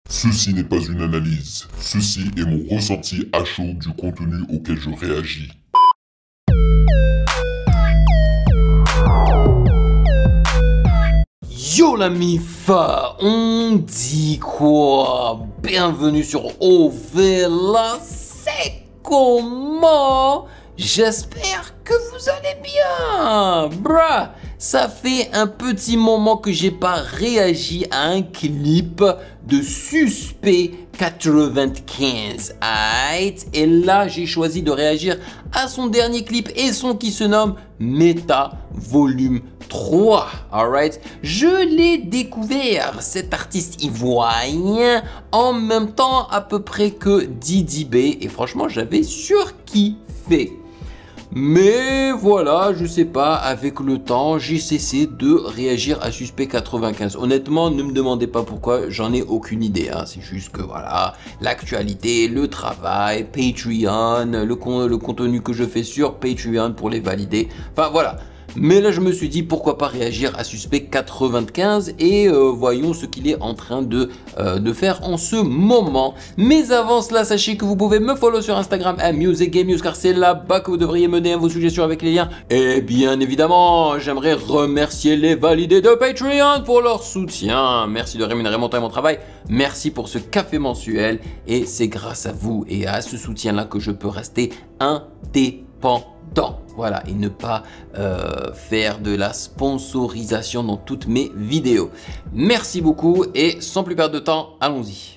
Ceci n'est pas une analyse, ceci est mon ressenti à chaud du contenu auquel je réagis. Yo la mifa, on dit quoi? Bienvenue sur Ovela, c'est comment? J'espère que vous allez bien. Bruh, ça fait un petit moment que j'ai pas réagi à un clip de Suspect 95. Alright, et là j'ai choisi de réagir à son dernier clip et son qui se nomme Meta Volume 3. Alright, je l'ai découvert, cet artiste ivoirien, en même temps à peu près que Didi B, et franchement j'avais surkiffé. Mais voilà, je sais pas, avec le temps, j'ai cessé de réagir à Suspect 95. Honnêtement, ne me demandez pas pourquoi, j'en ai aucune idée. Hein. C'est juste que voilà, l'actualité, le travail, Patreon, le contenu que je fais sur Patreon pour les valider. Enfin voilà. Mais là, je me suis dit, pourquoi pas réagir à Suspect 95 et voyons ce qu'il est en train de faire en ce moment. Mais avant cela, sachez que vous pouvez me follow sur Instagram à MusicGameNews car c'est là-bas que vous devriez mener vos suggestions avec les liens. Et bien évidemment, j'aimerais remercier les validés de Patreon pour leur soutien. Merci de rémunérer mon temps et mon travail. Merci pour ce café mensuel. Et c'est grâce à vous et à ce soutien-là que je peux rester indépendant. Voilà, et ne pas faire de la sponsorisation dans toutes mes vidéos. Merci beaucoup et sans plus perdre de temps, allons-y.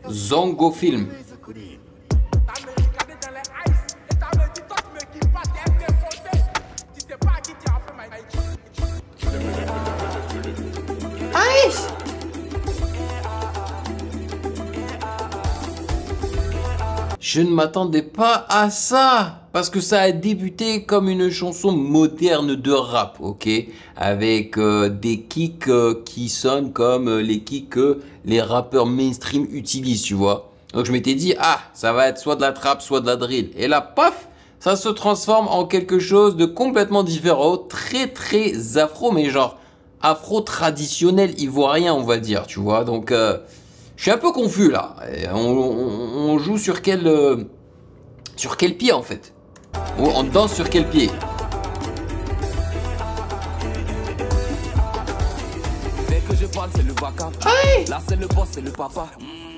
Zongo Film. Je ne m'attendais pas à ça, parce que ça a débuté comme une chanson moderne de rap, ok, avec des kicks qui sonnent comme les kicks que les rappeurs mainstream utilisent, tu vois. Donc je m'étais dit, ah, ça va être soit de la trap, soit de la drill. Et là, paf, ça se transforme en quelque chose de complètement différent, très afro, mais genre afro traditionnel ivoirien, on va dire, tu vois. Donc je suis un peu confus là. On joue sur quel pied en fait? On danse sur quel pied? Dès que je parle, c'est le vaca. Là, c'est le boss, c'est le papa.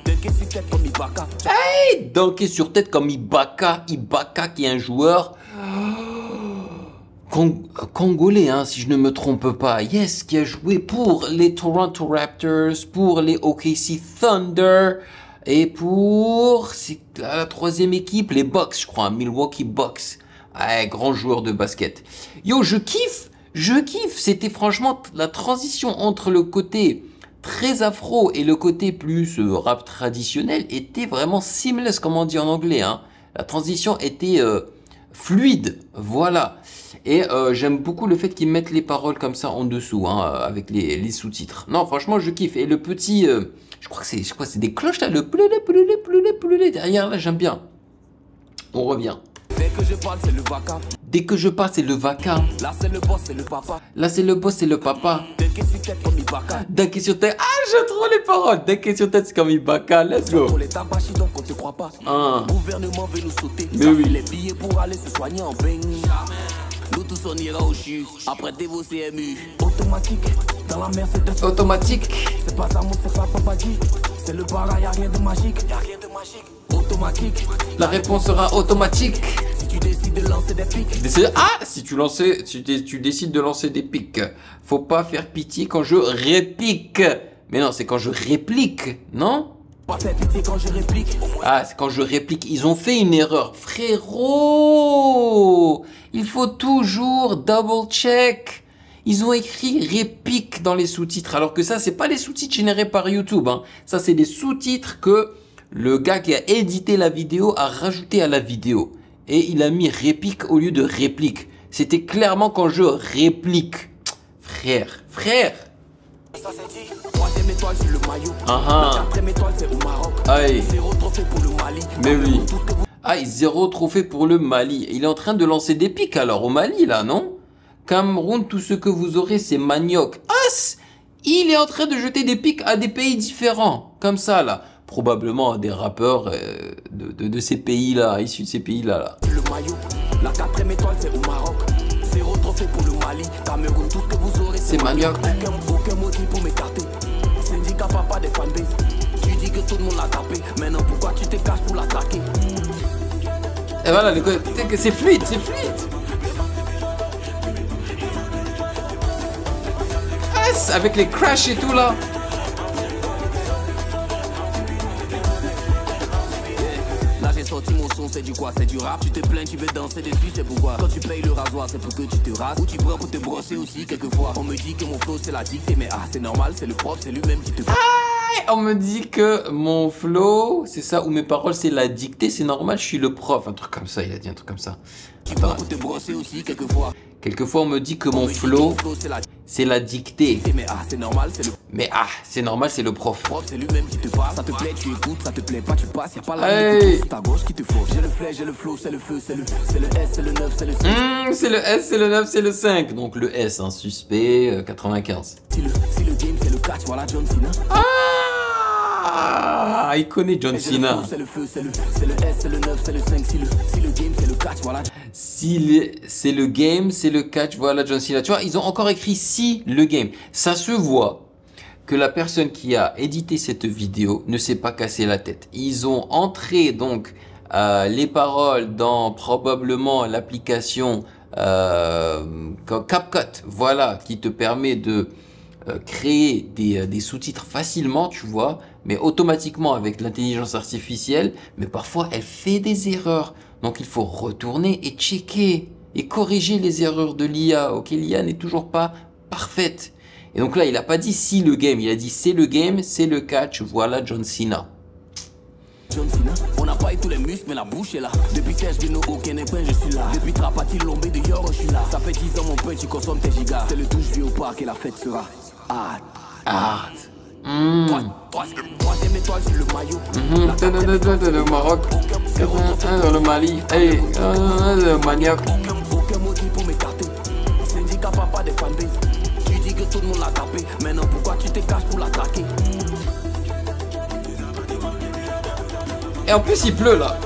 Dunké sur tête comme Ibaka. Hey, dunké sur tête comme Ibaka. Ibaka qui est un joueur congolais, hein, si je ne me trompe pas. Yes, qui a joué pour les Toronto Raptors, pour les OKC Thunder et pour la troisième équipe, les Bucks, je crois, Milwaukee Bucks. Ouais, grand joueur de basket. Yo, je kiffe. C'était franchement la transition entre le côté très afro et le côté plus rap traditionnel était vraiment seamless, comme on dit en anglais. Hein. La transition était fluide, voilà. Et j'aime beaucoup le fait qu'ils mettent les paroles comme ça en dessous, hein, avec les sous-titres. Non, franchement, je kiffe. Et le petit, je crois que c'est des cloches là, le plulé derrière là, j'aime bien. On revient. Dès que je parle, c'est le vaca. Dès que je parle, c'est le vaca. Là, c'est le boss, c'est le papa. Là, c'est le boss, c'est le papa. Dunké sur tête comme Ibaka. Dunké sur tête. Ah, j'aime trop les paroles. Dunké sur tête, c'est comme Ibaka. Let's go. On les tabachis, donc on te croit pas. Le gouvernement veut nous sauter. Mais oui. Les billets pour aller se soigner en bain. Nous tous on ira au CHU. Après t'es vos CMU. Automatique. Dans la mer, c'est de automatique. C'est pas ça, c'est pas Papadji. C'est le bara, y'a rien de magique. Automatique. La réponse sera automatique. Si tu décides de lancer des pics. Si tu décides de lancer des pics. Faut pas faire pitié quand je répique. Mais non, c'est quand je réplique, non? Pas faire pitié quand je réplique. Ah, c'est quand je réplique. Ils ont fait une erreur. Frérot, il faut toujours double check. Ils ont écrit répique dans les sous-titres. Alors que ça, c'est pas les sous-titres générés par YouTube. Hein. Ça, c'est des sous-titres que le gars qui a édité la vidéo a rajouté à la vidéo. Et il a mis réplique au lieu de réplique. C'était clairement quand je réplique. Frère. Ça c'est dit. Troisième étoile sur le maillot. Quatrième étoile c'est au Maroc. Aïe. 0 trophée pour le Mali. Mais oui. Aïe, 0 trophée pour le Mali. Il est en train de lancer des pics alors au Mali là, non? Cameroun, tout ce que vous aurez c'est manioc. As! Il est en train de jeter des pics à des pays différents. Comme ça là. Probablement à des rappeurs de ces pays-là, issus de ces pays-là. Le maillot. La quatrième étoile c'est au Maroc. 0 trophée pour le Mali. Cameroun, tout ce que vous aurez c'est manioc. Aucun motif pour m'écarter. Syndicat papa des fanbases. Tu dis que tout le monde l'a tapé. Maintenant pourquoi tu te caches pour l'attaquer? Et voilà, c'est fluide. Ah, avec les crashs et tout là. Là j'ai sorti mon son, c'est du quoi? C'est du rap. Tu te plains, tu veux danser dessus, c'est pourquoi? Quand tu payes le rasoir, c'est pour que tu te rases. Ou tu prends pour te brosser aussi quelquefois. On me dit que mon flow c'est la dictée, mais c'est normal, c'est le prof, c'est lui-même qui te... On me dit que mon flow, c'est ça, ou mes paroles, c'est la dictée, c'est normal, je suis le prof. Un truc comme ça, il a dit un truc comme ça. Tu prends pour te brosser aussi quelquefois. Quelquefois, on me dit que mon flow, c'est la dictée. Mais c'est normal, c'est le... Mais c'est normal, c'est le prof. C'est lui-même qui te parle, ça te plaît, tu écoutes, ça te plaît pas, tu passes, y'a pas la hey. ta gauche qui te faut. J'ai le flair, j'ai le flow, c'est le feu, c'est le S, c'est le 9, c'est le 5. C'est le S, c'est le 9, c'est le 5. Donc le S, hein, suspect, 95. Si le game, c'est le catch, voilà John Cena. Ah, il connaît John Cena. C'est le feu, c'est le S, c'est le 9, c'est le 5. Si le game, c'est le catch, voilà. Si c'est le game, c'est le catch, voilà John Cena. Tu vois, ils ont encore écrit si le game. Ça se voit que la personne qui a édité cette vidéo ne s'est pas cassé la tête. Ils ont entré donc les paroles dans probablement l'application CapCut, voilà, qui te permet de créer des sous-titres facilement, tu vois, mais automatiquement avec l'intelligence artificielle, mais parfois elle fait des erreurs. Donc il faut retourner et checker et corriger les erreurs de l'IA. Ok, l'IA n'est toujours pas parfaite. Et donc là, il n'a pas dit si le game, il a dit c'est le game, c'est le catch, voilà John Cena. John Cena, on n'a pas eu tous les muscles, mais la bouche est là. Depuis Serge Guino, aucun épin, je suis là. Depuis Trapati, Lombé de Yoro, je suis là. Ça fait 10 ans, mon pain, tu consommes tes gigas. C'est le touche vie au parc et la fête sera Troisième étoile sur le maillot. Le Maroc, le Mali, le manioc. Aucun motif pour m'écarter. Syndicat papa des fanbases. Tu dis que tout le monde l'a tapé. Maintenant pourquoi tu te caches pour l'attaquer? Et en plus il pleut là.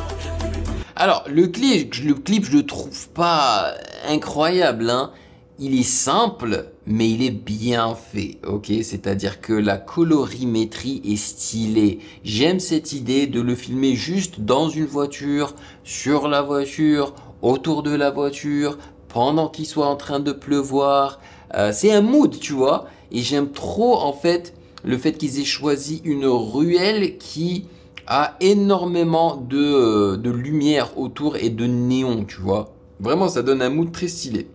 Alors le clip je le trouve pas incroyable, hein. Il est simple, mais il est bien fait, ok? C'est-à-dire que la colorimétrie est stylée. J'aime cette idée de le filmer juste dans une voiture, sur la voiture, autour de la voiture, pendant qu'il soit en train de pleuvoir. C'est un mood, tu vois? Et j'aime trop, en fait, le fait qu'ils aient choisi une ruelle qui a énormément de lumière autour et de néon, tu vois? Vraiment, ça donne un mood très stylé.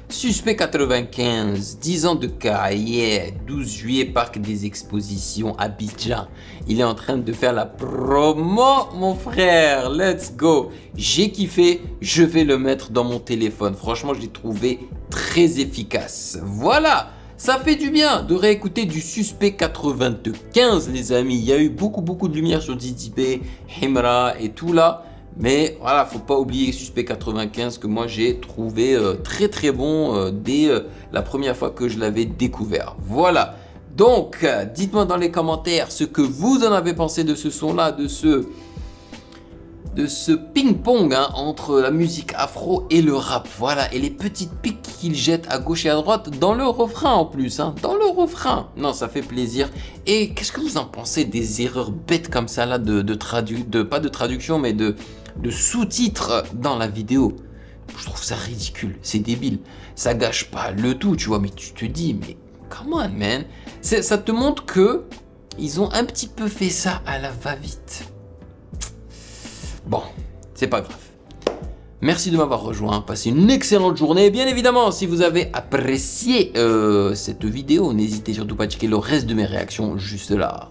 Suspect 95, 10 ans de carrière, 12 juillet, parc des expositions, Abidjan. Il est en train de faire la promo, mon frère. Let's go. J'ai kiffé, je vais le mettre dans mon téléphone. Franchement, je l'ai trouvé très efficace. Voilà, ça fait du bien de réécouter du Suspect 95, les amis. Il y a eu beaucoup de lumière sur Didibé, Himra et tout là. Mais voilà, faut pas oublier Suspect 95 que moi j'ai trouvé très bon dès la première fois que je l'avais découvert. Voilà, donc dites-moi dans les commentaires ce que vous en avez pensé de ce son-là, de ce ping-pong hein, entre la musique afro et le rap. Voilà, et les petites piques qu'il jette à gauche et à droite dans le refrain en plus. Hein, dans le refrain. Non, ça fait plaisir. Et qu'est-ce que vous en pensez des erreurs bêtes comme ça là pas de traduction, mais de sous-titres dans la vidéo? Je trouve ça ridicule, c'est débile. Ça gâche pas le tout, tu vois, mais tu te dis, mais come on, man. Ça te montre que ils ont un petit peu fait ça à la va-vite. Bon, c'est pas grave. Merci de m'avoir rejoint, passez une excellente journée. Bien évidemment, si vous avez apprécié cette vidéo, n'hésitez surtout pas à checker le reste de mes réactions juste là.